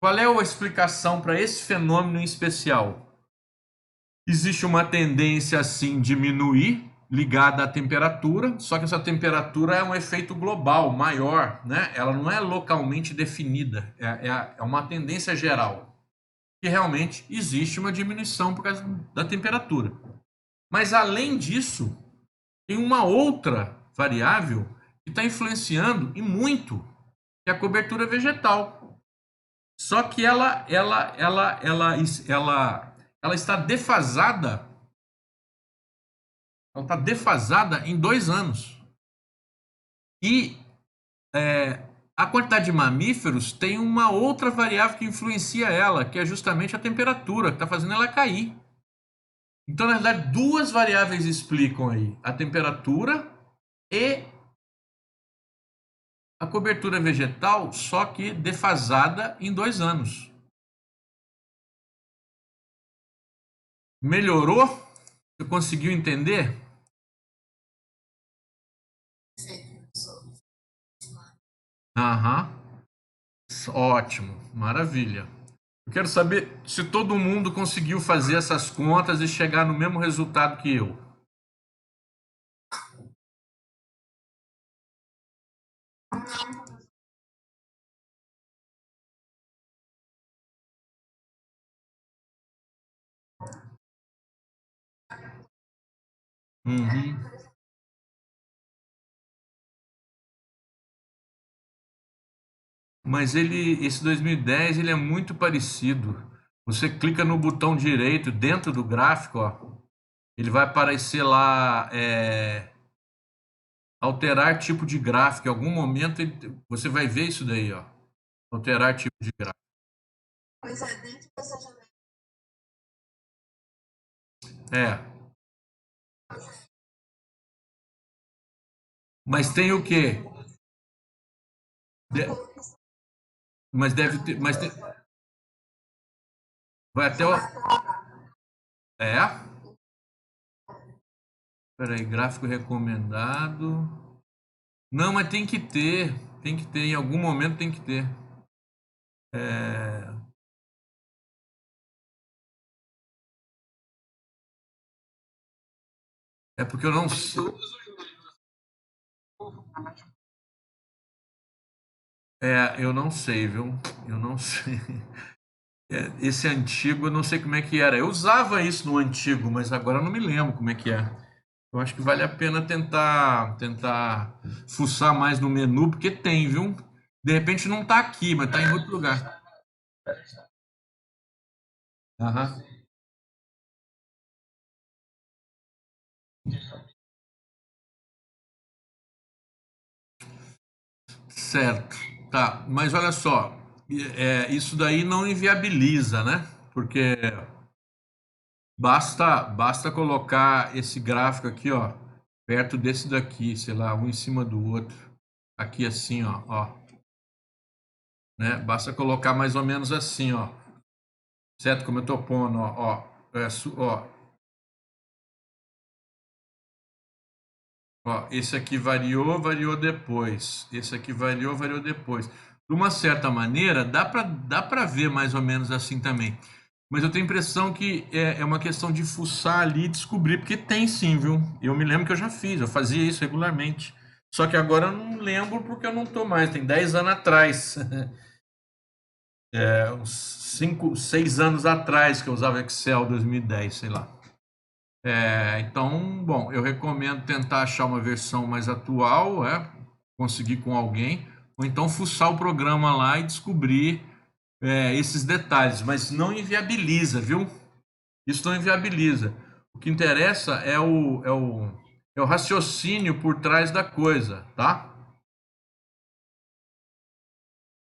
Qual é a explicação para esse fenômeno em especial? Existe uma tendência, assim, diminuir, ligada à temperatura, só que essa temperatura é um efeito global, maior, né? Ela não é localmente definida, é uma tendência geral. Que realmente existe uma diminuição por causa da temperatura. Mas, além disso, tem uma outra variável que está influenciando e muito, que é a cobertura vegetal. Só que ela está defasada. Ela está defasada em 2 anos. E a quantidade de mamíferos tem uma outra variável que influencia ela, que é justamente a temperatura, que está fazendo ela cair. Então, na verdade, duas variáveis explicam aí: a temperatura e a cobertura vegetal, só que defasada em 2 anos. Melhorou? Você conseguiu entender? Aham. Ótimo, maravilha. Eu quero saber se todo mundo conseguiu fazer essas contas e chegar no mesmo resultado que eu. Uhum. Mas esse 2010, ele é muito parecido. Você clica no botão direito dentro do gráfico, ó, ele vai aparecer lá, alterar tipo de gráfico. Em algum momento você vai ver isso daí, ó, alterar tipo de gráfico. Pois é, dentro dessa janela. É. Mas tem o quê? De- mas deve ter, vai até o, é? Peraí, gráfico recomendado. Não, mas tem que ter. Tem que ter, em algum momento tem que ter. É porque eu não sei. Eu não sei, viu? Eu não sei. Esse antigo, eu não sei como é que era. Eu usava isso no antigo, mas agora eu não me lembro como é que é. Eu acho que vale a pena tentar fuçar mais no menu, porque tem, viu? De repente não tá aqui, mas tá em outro lugar. Aham. Certo. Tá, mas olha só, isso daí não inviabiliza, né? Porque basta colocar esse gráfico aqui, ó, perto desse daqui, sei lá, um em cima do outro. Aqui assim, ó, né? Basta colocar mais ou menos assim, ó. Certo? Como eu tô pondo, ó, esse aqui variou depois. Esse aqui variou depois. De uma certa maneira, dá para ver mais ou menos assim também. Mas eu tenho a impressão que é uma questão de fuçar ali e descobrir, porque tem sim, viu? Eu me lembro que eu já fiz, eu fazia isso regularmente. Só que agora eu não lembro porque eu não tô mais, tem 10 anos atrás. Uns 5, 6 anos atrás que eu usava Excel 2010, sei lá. Então, bom, eu recomendo tentar achar uma versão mais atual, conseguir com alguém, ou então fuçar o programa lá e descobrir esses detalhes, mas não inviabiliza, viu? Isso não inviabiliza. O que interessa é o raciocínio por trás da coisa, tá?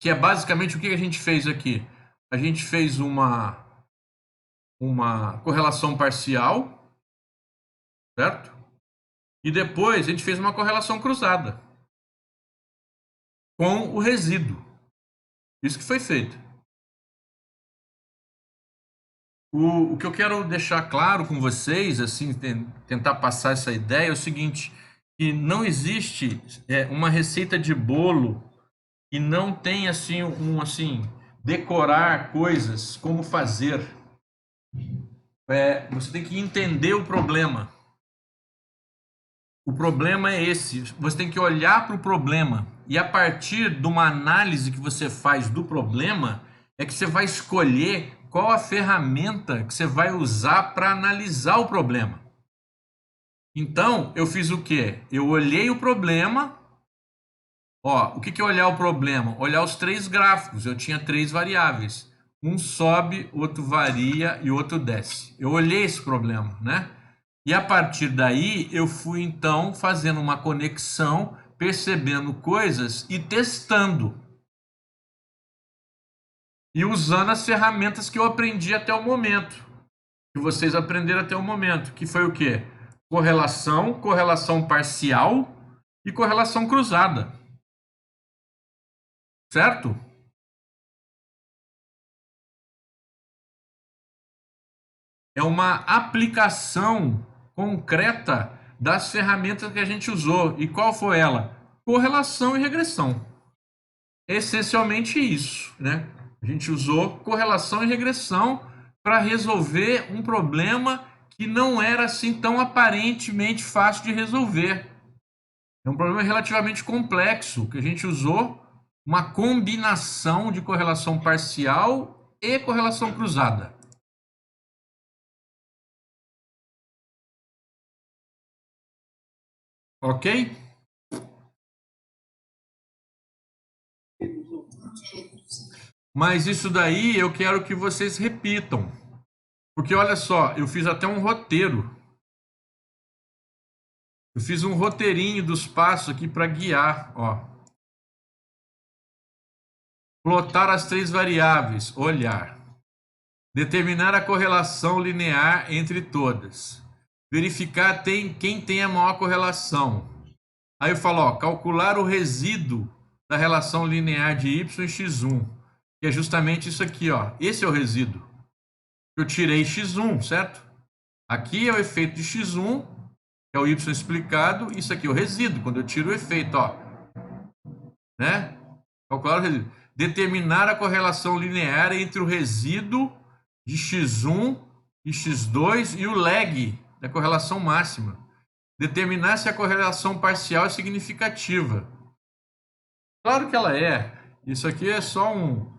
Que é basicamente o que a gente fez aqui. A gente fez uma correlação parcial, certo? E depois a gente fez uma correlação cruzada com o resíduo. Isso que foi feito. O que eu quero deixar claro com vocês, assim, tentar passar essa ideia é o seguinte, que não existe uma receita de bolo e não tem assim assim decorar coisas, como fazer. Você tem que entender o problema. O problema é esse. Você tem que olhar para o problema e a partir de uma análise que você faz do problema é que você vai escolher qual a ferramenta que você vai usar para analisar o problema. Então, eu fiz o quê? Eu olhei o problema. Ó, o que que é olhar o problema? Olhar os três gráficos. Eu tinha três variáveis. Um sobe, outro varia e outro desce. Eu olhei esse problema, né? E a partir daí eu fui então fazendo uma conexão, percebendo coisas e testando. E usando as ferramentas que eu aprendi até o momento. Que vocês aprenderam até o momento. Que foi o quê? Correlação, correlação parcial e correlação cruzada. Certo? É uma aplicação concreta das ferramentas que a gente usou. E qual foi ela? Correlação e regressão. Essencialmente isso, né? A gente usou correlação e regressão para resolver um problema que não era assim tão aparentemente fácil de resolver. É um problema relativamente complexo, que a gente usou uma combinação de correlação parcial e correlação cruzada. Ok? Mas isso daí eu quero que vocês repitam. Porque olha só, eu fiz até um roteiro. Eu fiz um roteirinho dos passos aqui para guiar, ó. Plotar as três variáveis, olhar. Determinar a correlação linear entre todas. Verificar quem tem a maior correlação. Aí eu falo, ó, calcular o resíduo da relação linear de y e x1, que é justamente isso aqui, ó. Esse é o resíduo. Eu tirei x1, certo? Aqui é o efeito de x1 que é o y explicado, isso aqui é o resíduo, quando eu tiro o efeito, ó, né? Calcular o resíduo. Determinar a correlação linear entre o resíduo de x1 e x2 e o lag da correlação máxima. Determinar se a correlação parcial é significativa. Claro que ela é. Isso aqui é só um...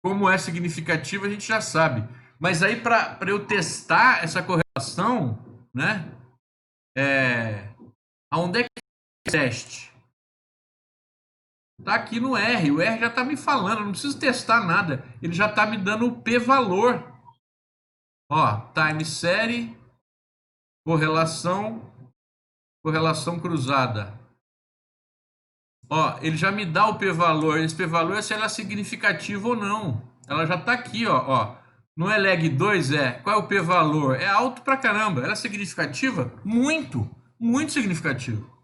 Como é significativa, a gente já sabe. Mas aí, para eu testar essa correlação, né? Aonde é que é o teste? Tá aqui no R. O R já está me falando, eu não preciso testar nada. Ele já está me dando o p-valor. Ó, time série, correlação, correlação cruzada. Ó, ele já me dá o p-valor. Esse p-valor é se ela é significativa ou não. Ela já está aqui, ó. Não é lag 2, é. Qual é o p-valor? É alto pra caramba. Ela é significativa? Muito, muito significativa.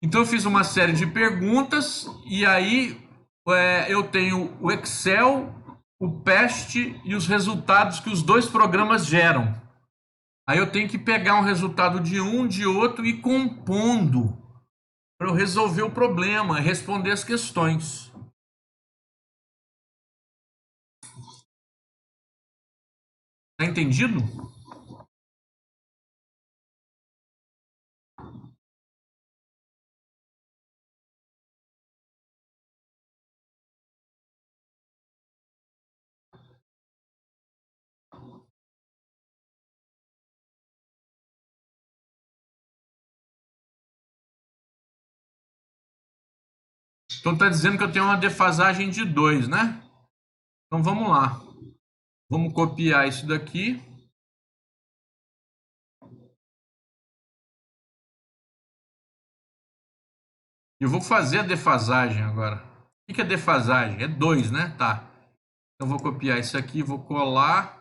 Então eu fiz uma série de perguntas e aí eu tenho o Excel, o PEST e os resultados que os dois programas geram. Aí eu tenho que pegar um resultado de um, de outro e compondo para eu resolver o problema, responder as questões. Tá entendido? Então tá dizendo que eu tenho uma defasagem de 2, né? Então vamos lá. Vamos copiar isso daqui. Eu vou fazer a defasagem agora. O que é defasagem? É 2, né? Tá. Então vou copiar isso aqui, vou colar,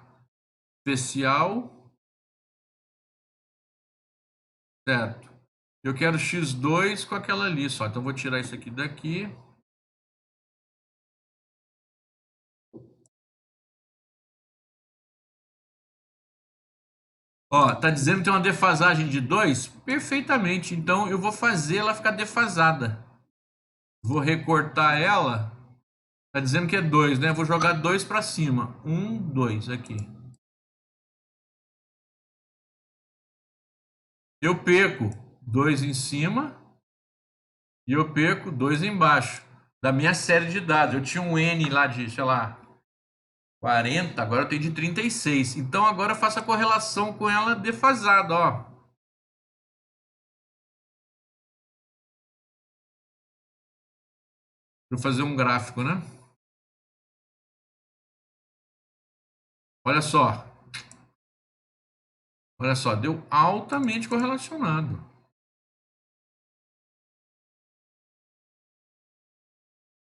especial, certo. Eu quero x2 com aquela ali só. Então vou tirar isso aqui daqui. Ó, tá dizendo que tem uma defasagem de 2? Perfeitamente. Então eu vou fazer ela ficar defasada. Vou recortar ela. Tá dizendo que é 2, né? Vou jogar 2 para cima. 1, 2 aqui. Eu perco 2 em cima e eu perco 2 embaixo da minha série de dados. Eu tinha um N lá de, sei lá, 40, agora eu tenho de 36. Então agora eu faço a correlação com ela defasada, ó. Vou fazer um gráfico, né? Olha só. Olha só, deu altamente correlacionado.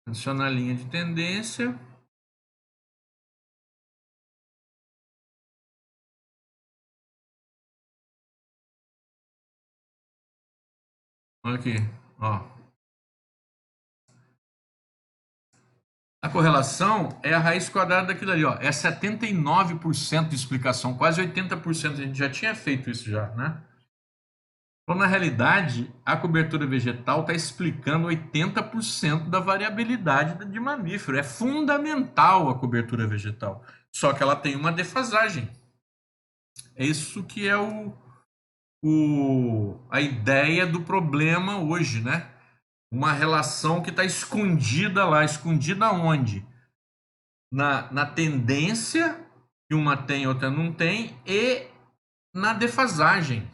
Adiciona a linha de tendência. Olha aqui, ó. A correlação é a raiz quadrada daquilo ali, ó. É 79% de explicação, quase 80%. A gente já tinha feito isso já, né? Então, na realidade, a cobertura vegetal está explicando 80% da variabilidade de mamífero. É fundamental a cobertura vegetal. Só que ela tem uma defasagem. É isso que é a ideia do problema hoje, né? Uma relação que está escondida lá. Escondida onde? Na tendência, que uma tem e outra não tem, e na defasagem.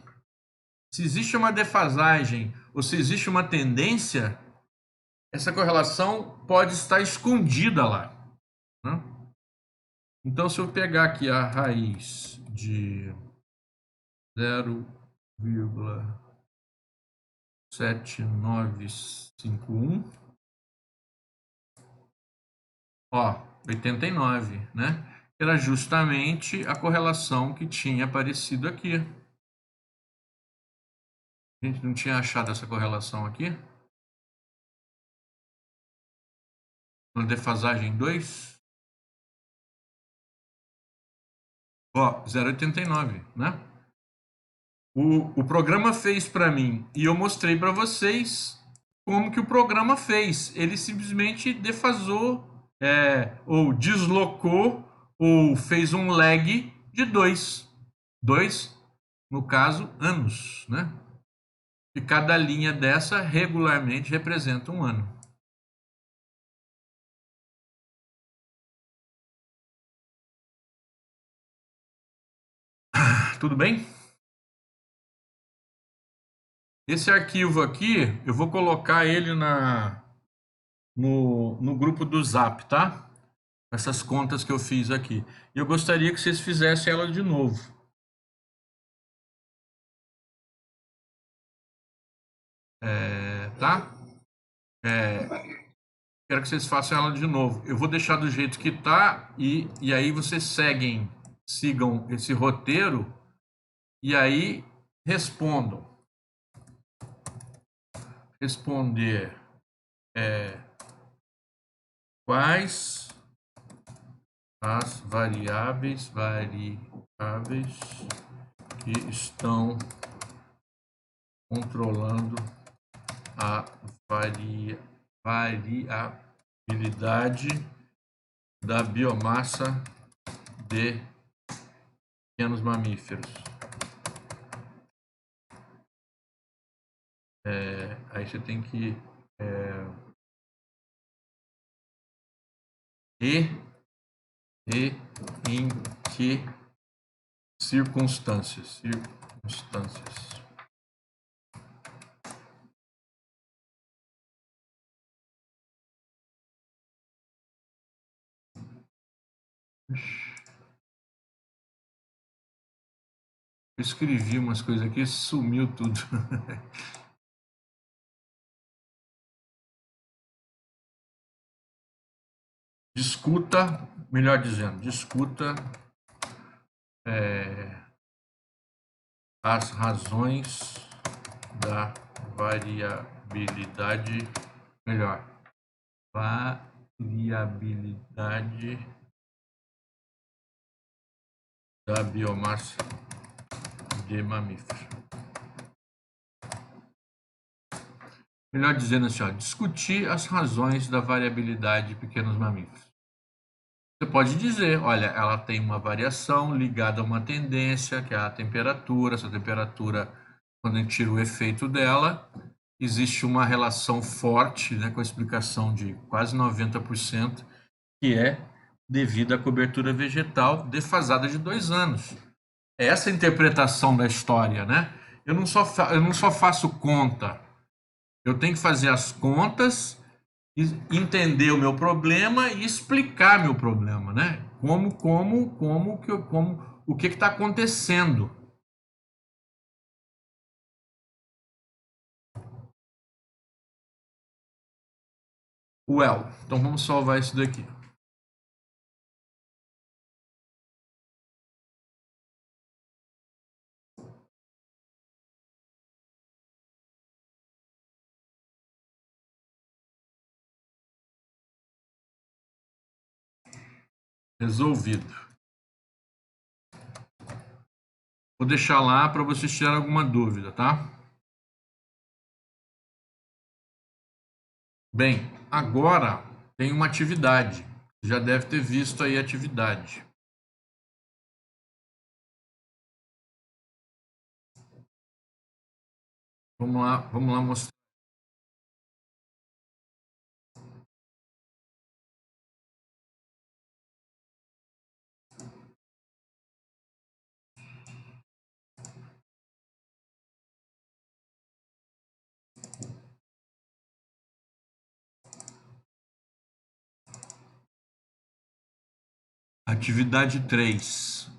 Se existe uma defasagem ou se existe uma tendência, essa correlação pode estar escondida lá, né? Então, se eu pegar aqui a raiz de 0,7951, ó, 89, né? Era justamente a correlação que tinha aparecido aqui. A gente não tinha achado essa correlação aqui? Na defasagem 2? Ó, 0,89, né? O programa fez para mim e eu mostrei para vocês como que o programa fez. Ele simplesmente defasou, ou deslocou, ou fez um lag de dois, no caso, anos, né? E cada linha dessa regularmente representa um ano. Tudo bem? Esse arquivo aqui, eu vou colocar ele no grupo do Zap, tá? Essas contas que eu fiz aqui. E eu gostaria que vocês fizessem ela de novo. Tá? Quero que vocês façam ela de novo. Eu vou deixar do jeito que tá e aí vocês sigam esse roteiro e aí respondam. Responder quais as variáveis que estão controlando a variabilidade da biomassa de pequenos mamíferos. Aí você tem que e em que circunstâncias? Eu escrevi umas coisas aqui, sumiu tudo. Discuta, melhor dizendo, discuta as razões da variabilidade, melhor, variabilidade da biomassa de mamífero. Melhor dizendo assim, ó, discutir as razões da variabilidade de pequenos mamíferos. Você pode dizer, olha, ela tem uma variação ligada a uma tendência, que é a temperatura. Essa temperatura, quando a gente tira o efeito dela, existe uma relação forte, né, com a explicação de quase 90%, que é devido à cobertura vegetal defasada de 2 anos. É essa a interpretação da história, né? Eu não só faço conta, eu tenho que fazer as contas, entender o meu problema e explicar meu problema, né? O que está acontecendo. Então vamos salvar isso daqui. Resolvido. Vou deixar lá para vocês tirarem alguma dúvida, tá? Bem, agora tem uma atividade. Já deve ter visto aí a atividade. Vamos lá mostrar. Atividade 3.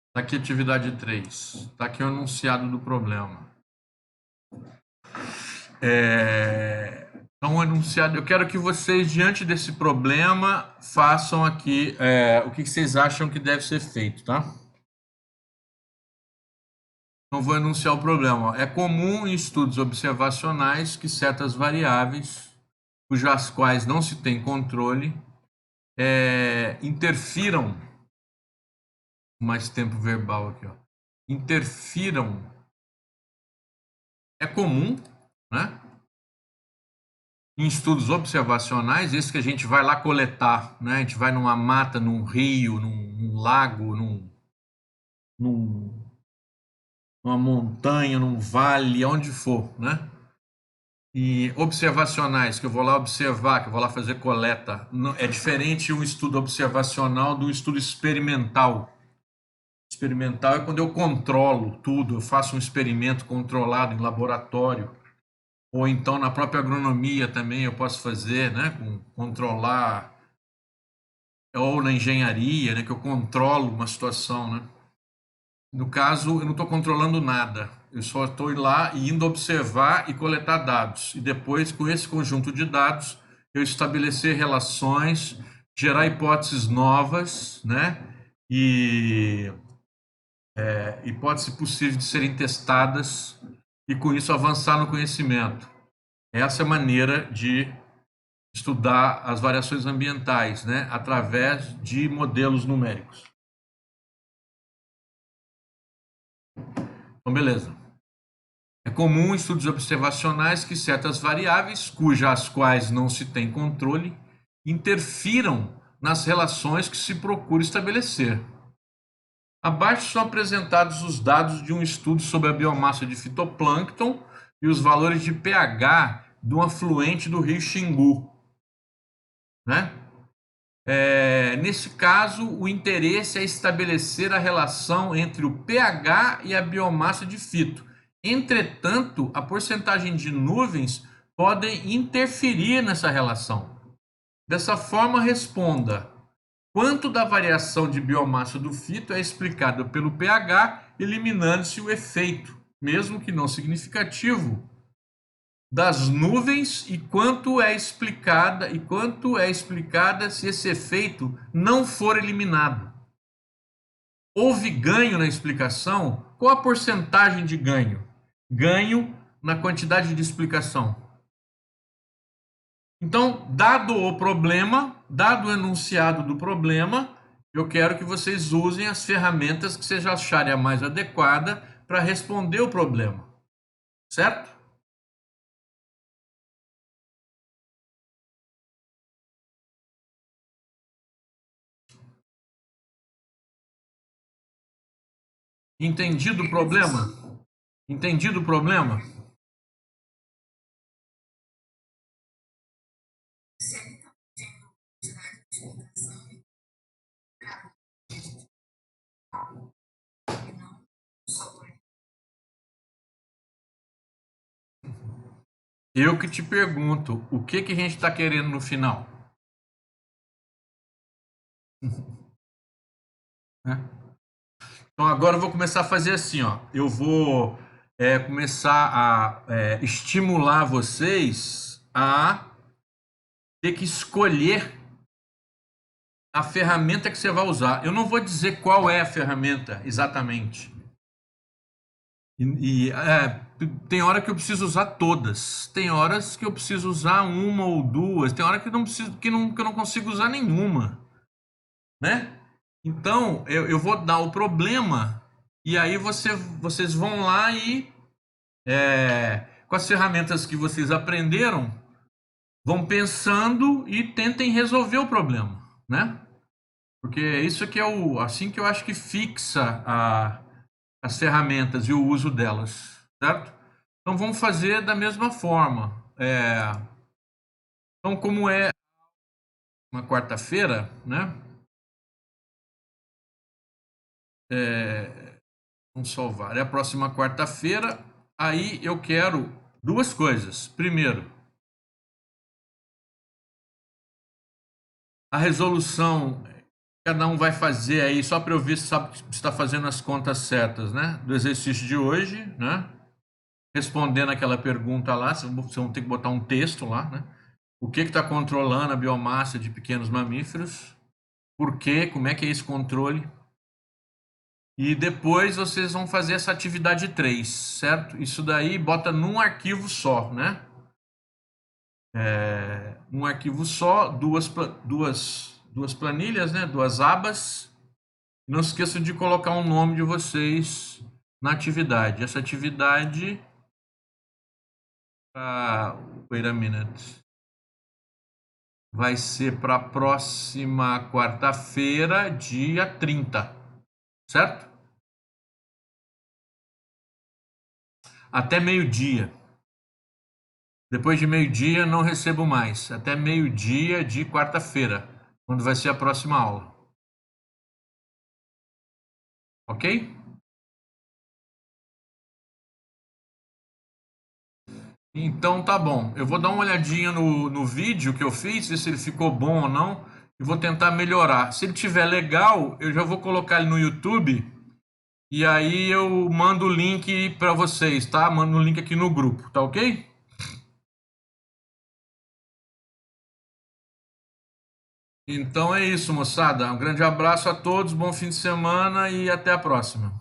Está aqui a atividade 3. Está aqui o enunciado do problema. Então, enunciado. Eu quero que vocês, diante desse problema, façam aqui o que vocês acham que deve ser feito, tá? Então, vou enunciar o problema. É comum em estudos observacionais que certas variáveis, cujas quais não se tem controle, interfiram, mais tempo verbal aqui, ó, interfiram, é comum, né? Em estudos observacionais, esse que a gente vai lá coletar, né? A gente vai numa mata, num rio, num lago, num, numa montanha, num vale, onde for, né? E observacionais, que eu vou lá observar, que eu vou lá fazer coleta, é diferente um estudo observacional do estudo experimental. Experimental é quando eu controlo tudo, eu faço um experimento controlado em laboratório, ou então na própria agronomia também eu posso fazer, né, controlar, ou na engenharia, né, que eu controlo uma situação, né. No caso, eu não estou controlando nada, eu só estou lá indo observar e coletar dados, e depois, com esse conjunto de dados, eu estabelecer relações, gerar hipóteses novas, né, e hipóteses possíveis de serem testadas e, com isso, avançar no conhecimento. Essa é a maneira de estudar as variações ambientais, né, através de modelos numéricos. Então, beleza. É comum em estudos observacionais que certas variáveis, cujas quais não se tem controle, interfiram nas relações que se procura estabelecer. Abaixo são apresentados os dados de um estudo sobre a biomassa de fitoplâncton e os valores de pH de um afluente do rio Xingu, né? Nesse caso, o interesse é estabelecer a relação entre o pH e a biomassa de fito. Entretanto, a porcentagem de nuvens podem interferir nessa relação. Dessa forma, responda: quanto da variação de biomassa do fito é explicado pelo pH, eliminando-se o efeito, mesmo que não significativo, das nuvens, e quanto é explicada se esse efeito não for eliminado. Houve ganho na explicação? Qual a porcentagem de ganho? Ganho na quantidade de explicação. Então, dado o problema, dado o enunciado do problema, eu quero que vocês usem as ferramentas que vocês acharem a mais adequada para responder o problema. Certo? Entendido o problema? Entendido o problema? Eu que te pergunto, o que que a gente está querendo no final? Né? Então agora eu vou começar a fazer assim, ó. Eu vou começar a estimular vocês a ter que escolher a ferramenta que você vai usar. Eu não vou dizer qual é a ferramenta exatamente. Tem hora que eu preciso usar todas. Tem horas que eu preciso usar uma ou duas. Tem hora que eu não preciso, que eu não consigo usar nenhuma, né? Então eu vou dar o problema e aí vocês vão lá e com as ferramentas que vocês aprenderam, vão pensando e tentem resolver o problema, né? Porque isso que é assim que eu acho que fixa as ferramentas e o uso delas, certo? Então vamos fazer da mesma forma. Então, como é uma quarta-feira, né? Vamos salvar. É a próxima quarta-feira. Aí eu quero duas coisas. Primeiro, a resolução cada um vai fazer aí, só para eu ver se sabe se está fazendo as contas certas, né? Do exercício de hoje, né? Respondendo aquela pergunta lá, vocês vão ter que botar um texto lá, né? O que está controlando a biomassa de pequenos mamíferos? Por quê? Como é que é esse controle? E depois vocês vão fazer essa atividade 3, certo? Isso daí bota num arquivo só, né? Um arquivo só, duas planilhas, né? Duas abas. Não se esqueçam de colocar o nome de vocês na atividade. Essa atividade. Wait a minute. Vai ser para a próxima quarta-feira, dia 30, certo? Até meio-dia. Depois de meio-dia não recebo mais. Até meio-dia de quarta-feira, quando vai ser a próxima aula. Ok? Então tá bom. Eu vou dar uma olhadinha no vídeo que eu fiz, ver se ele ficou bom ou não, e vou tentar melhorar. Se ele tiver legal, eu já vou colocar ele no YouTube e aí eu mando o link para vocês, tá? Mando o link aqui no grupo, tá ok? Então é isso, moçada. Um grande abraço a todos, bom fim de semana e até a próxima.